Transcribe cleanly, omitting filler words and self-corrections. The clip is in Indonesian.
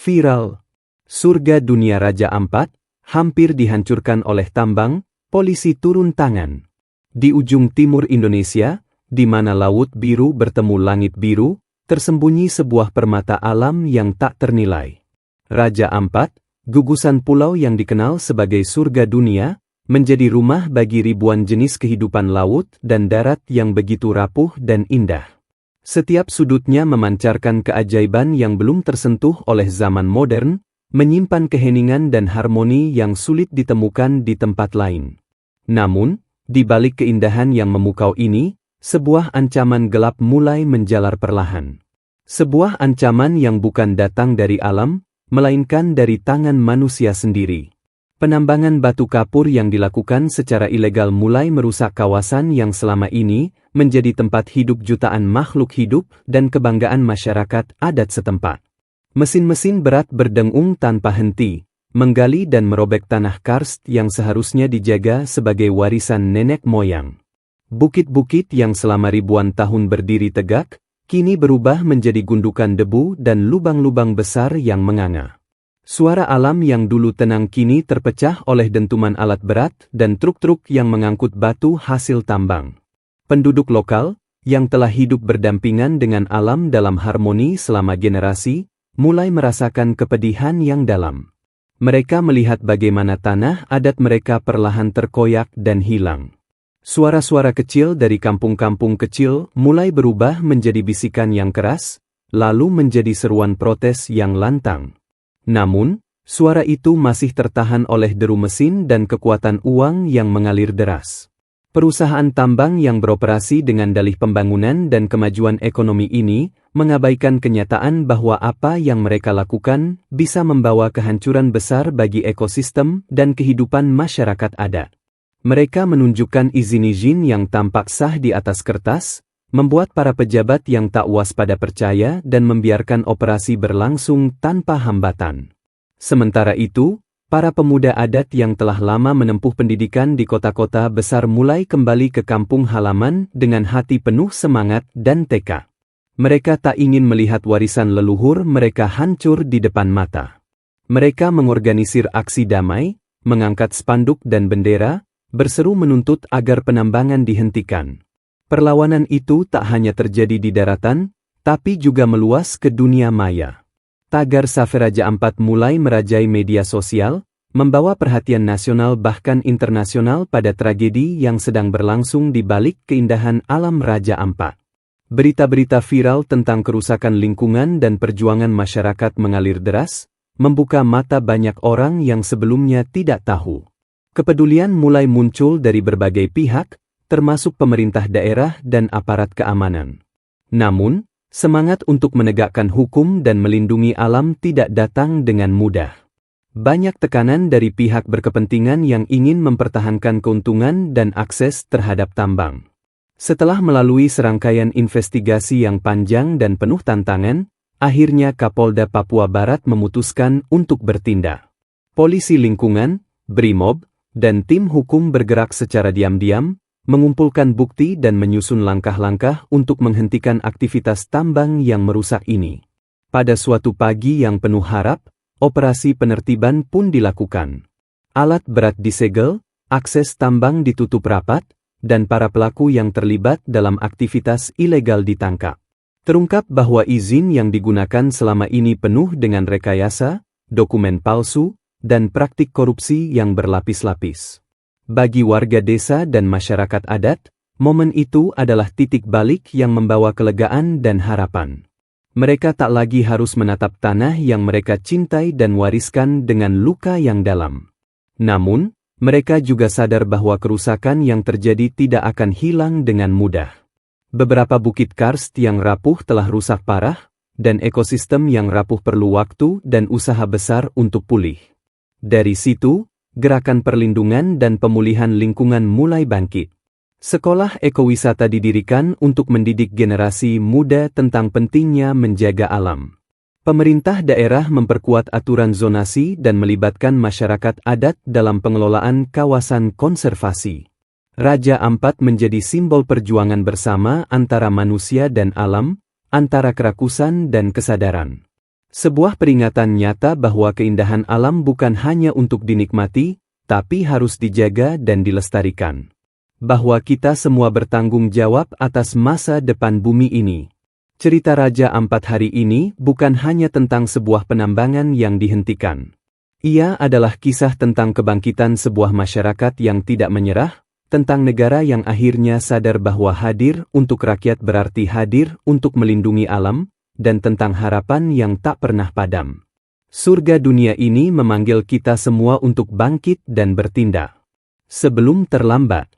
Viral. Surga dunia Raja Ampat, hampir dihancurkan oleh tambang, polisi turun tangan. Di ujung timur Indonesia, di mana laut biru bertemu langit biru, tersembunyi sebuah permata alam yang tak ternilai. Raja Ampat, gugusan pulau yang dikenal sebagai surga dunia, menjadi rumah bagi ribuan jenis kehidupan laut dan darat yang begitu rapuh dan indah. Setiap sudutnya memancarkan keajaiban yang belum tersentuh oleh zaman modern, menyimpan keheningan dan harmoni yang sulit ditemukan di tempat lain. Namun, di balik keindahan yang memukau ini, sebuah ancaman gelap mulai menjalar perlahan. Sebuah ancaman yang bukan datang dari alam, melainkan dari tangan manusia sendiri. Penambangan batu kapur yang dilakukan secara ilegal mulai merusak kawasan yang selama ini menjadi tempat hidup jutaan makhluk hidup dan kebanggaan masyarakat adat setempat. Mesin-mesin berat berdengung tanpa henti, menggali dan merobek tanah karst yang seharusnya dijaga sebagai warisan nenek moyang. Bukit-bukit yang selama ribuan tahun berdiri tegak, kini berubah menjadi gundukan debu dan lubang-lubang besar yang menganga. Suara alam yang dulu tenang kini terpecah oleh dentuman alat berat dan truk-truk yang mengangkut batu hasil tambang. Penduduk lokal, yang telah hidup berdampingan dengan alam dalam harmoni selama generasi, mulai merasakan kepedihan yang dalam. Mereka melihat bagaimana tanah adat mereka perlahan terkoyak dan hilang. Suara-suara kecil dari kampung-kampung kecil mulai berubah menjadi bisikan yang keras, lalu menjadi seruan protes yang lantang. Namun, suara itu masih tertahan oleh deru mesin dan kekuatan uang yang mengalir deras. Perusahaan tambang yang beroperasi dengan dalih pembangunan dan kemajuan ekonomi ini mengabaikan kenyataan bahwa apa yang mereka lakukan bisa membawa kehancuran besar bagi ekosistem dan kehidupan masyarakat adat. Mereka menunjukkan izin-izin yang tampak sah di atas kertas, membuat para pejabat yang tak waspada percaya dan membiarkan operasi berlangsung tanpa hambatan. Sementara itu, para pemuda adat yang telah lama menempuh pendidikan di kota-kota besar mulai kembali ke kampung halaman dengan hati penuh semangat dan tekad. Mereka tak ingin melihat warisan leluhur mereka hancur di depan mata. Mereka mengorganisir aksi damai, mengangkat spanduk dan bendera, berseru menuntut agar penambangan dihentikan. Perlawanan itu tak hanya terjadi di daratan, tapi juga meluas ke dunia maya. Tagar Safe Raja Ampat mulai merajai media sosial, membawa perhatian nasional bahkan internasional pada tragedi yang sedang berlangsung di balik keindahan alam Raja Ampat. Berita-berita viral tentang kerusakan lingkungan dan perjuangan masyarakat mengalir deras, membuka mata banyak orang yang sebelumnya tidak tahu. Kepedulian mulai muncul dari berbagai pihak, termasuk pemerintah daerah dan aparat keamanan. Namun, semangat untuk menegakkan hukum dan melindungi alam tidak datang dengan mudah. Banyak tekanan dari pihak berkepentingan yang ingin mempertahankan keuntungan dan akses terhadap tambang. Setelah melalui serangkaian investigasi yang panjang dan penuh tantangan, akhirnya Kapolda Papua Barat memutuskan untuk bertindak. Polisi lingkungan, Brimob, dan tim hukum bergerak secara diam-diam, mengumpulkan bukti dan menyusun langkah-langkah untuk menghentikan aktivitas tambang yang merusak ini. Pada suatu pagi yang penuh harap, operasi penertiban pun dilakukan. Alat berat disegel, akses tambang ditutup rapat, dan para pelaku yang terlibat dalam aktivitas ilegal ditangkap. Terungkap bahwa izin yang digunakan selama ini penuh dengan rekayasa, dokumen palsu, dan praktik korupsi yang berlapis-lapis. Bagi warga desa dan masyarakat adat, momen itu adalah titik balik yang membawa kelegaan dan harapan. Mereka tak lagi harus menatap tanah yang mereka cintai dan wariskan dengan luka yang dalam. Namun, mereka juga sadar bahwa kerusakan yang terjadi tidak akan hilang dengan mudah. Beberapa bukit karst yang rapuh telah rusak parah, dan ekosistem yang rapuh perlu waktu dan usaha besar untuk pulih. Dari situ, gerakan perlindungan dan pemulihan lingkungan mulai bangkit. Sekolah ekowisata didirikan untuk mendidik generasi muda tentang pentingnya menjaga alam. Pemerintah daerah memperkuat aturan zonasi dan melibatkan masyarakat adat dalam pengelolaan kawasan konservasi. Raja Ampat menjadi simbol perjuangan bersama antara manusia dan alam, antara kerakusan dan kesadaran. Sebuah peringatan nyata bahwa keindahan alam bukan hanya untuk dinikmati, tapi harus dijaga dan dilestarikan. Bahwa kita semua bertanggung jawab atas masa depan bumi ini. Cerita Raja Ampat hari ini bukan hanya tentang sebuah penambangan yang dihentikan. Ia adalah kisah tentang kebangkitan sebuah masyarakat yang tidak menyerah, tentang negara yang akhirnya sadar bahwa hadir untuk rakyat berarti hadir untuk melindungi alam, dan tentang harapan yang tak pernah padam. Surga dunia ini memanggil kita semua untuk bangkit dan bertindak. Sebelum terlambat.